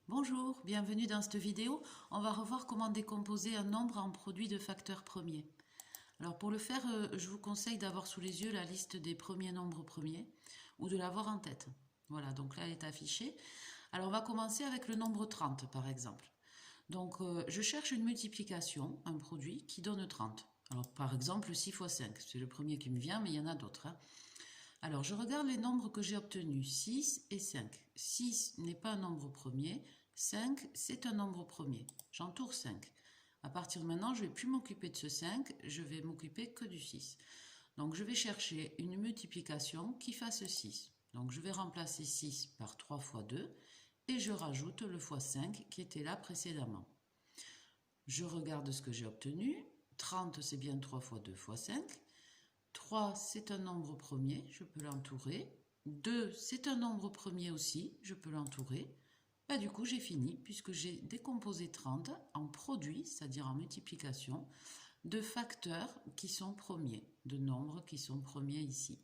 Bonjour, bienvenue dans cette vidéo. On va revoir comment décomposer un nombre en produit de facteurs premiers. Alors pour le faire, je vous conseille d'avoir sous les yeux la liste des premiers nombres premiers ou de l'avoir en tête. Voilà, donc là elle est affichée. Alors on va commencer avec le nombre 30 par exemple. Donc je cherche une multiplication, un produit qui donne 30. Alors par exemple 6 fois 5, c'est le premier qui me vient mais il y en a d'autres. Alors, je regarde les nombres que j'ai obtenus, 6 et 5. 6 n'est pas un nombre premier, 5, c'est un nombre premier. J'entoure 5. À partir de maintenant, je ne vais plus m'occuper de ce 5, je vais m'occuper que du 6. Donc, je vais chercher une multiplication qui fasse 6. Donc, je vais remplacer 6 par 3 fois 2 et je rajoute le fois 5 qui était là précédemment. Je regarde ce que j'ai obtenu. 30, c'est bien 3 fois 2 fois 5. 3, c'est un nombre premier, je peux l'entourer. 2, c'est un nombre premier aussi, je peux l'entourer. Du coup, j'ai fini puisque j'ai décomposé 30 en produit, c'est-à-dire en multiplication, de facteurs qui sont premiers, de nombres qui sont premiers ici.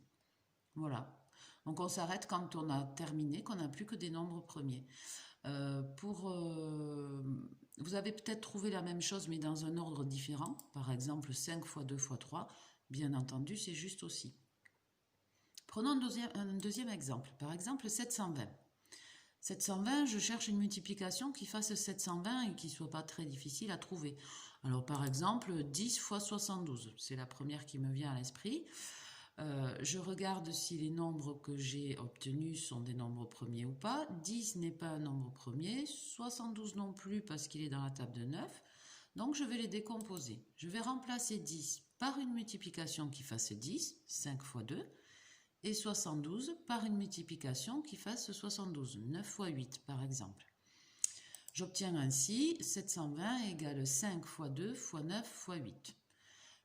Voilà. Donc on s'arrête quand on a terminé, qu'on n'a plus que des nombres premiers. Vous avez peut-être trouvé la même chose mais dans un ordre différent. Par exemple 5 fois 2 fois 3. Bien entendu, c'est juste aussi. Prenons un deuxième exemple. Par exemple 720. 720, je cherche une multiplication qui fasse 720 et qui ne soit pas très difficile à trouver. Alors par exemple 10 fois 72. C'est la première qui me vient à l'esprit. Je regarde si les nombres que j'ai obtenus sont des nombres premiers ou pas. 10 n'est pas un nombre premier, 72 non plus parce qu'il est dans la table de 9. Donc je vais les décomposer. Je vais remplacer 10 par une multiplication qui fasse 10, 5 fois 2, et 72 par une multiplication qui fasse 72, 9 fois 8 par exemple. J'obtiens ainsi 720 égale 5 fois 2 fois 9 fois 8.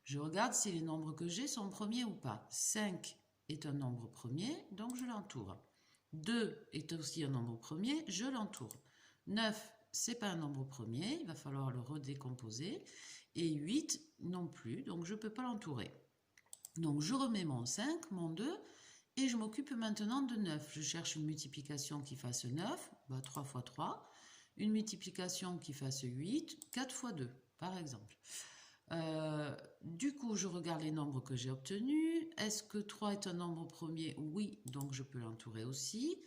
Je regarde si les nombres que j'ai sont premiers ou pas. 5 est un nombre premier, donc je l'entoure. 2 est aussi un nombre premier, je l'entoure. 9, c'est pas un nombre premier, il va falloir le redécomposer. Et 8 non plus, donc je ne peux pas l'entourer. Donc je remets mon 5, mon 2, et je m'occupe maintenant de 9. Je cherche une multiplication qui fasse 9, 3 fois 3. Une multiplication qui fasse 8, 4 fois 2, par exemple. Du coup, je regarde les nombres que j'ai obtenus. Est-ce que 3 est un nombre premier? Oui, donc je peux l'entourer aussi.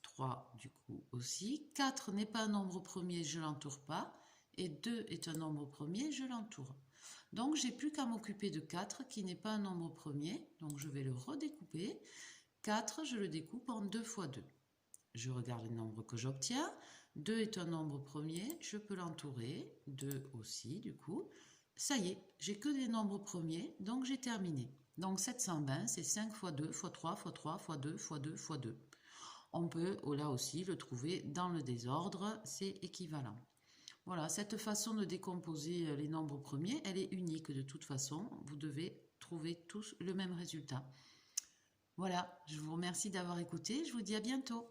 3, du coup, aussi. 4 n'est pas un nombre premier, je ne l'entoure pas. Et 2 est un nombre premier, je l'entoure. Donc, j'ai plus qu'à m'occuper de 4, qui n'est pas un nombre premier. Donc, je vais le redécouper. 4, je le découpe en 2 fois 2. Je regarde les nombres que j'obtiens. 2 est un nombre premier, je peux l'entourer. 2 aussi, du coup. Ça y est, j'ai que des nombres premiers, donc j'ai terminé. Donc 720, c'est 5 fois 2 fois 3 fois 3 fois 2 fois 2 fois 2. On peut là aussi le trouver dans le désordre, c'est équivalent. Voilà, cette façon de décomposer les nombres premiers, elle est unique de toute façon. Vous devez trouver tous le même résultat. Voilà, je vous remercie d'avoir écouté, je vous dis à bientôt.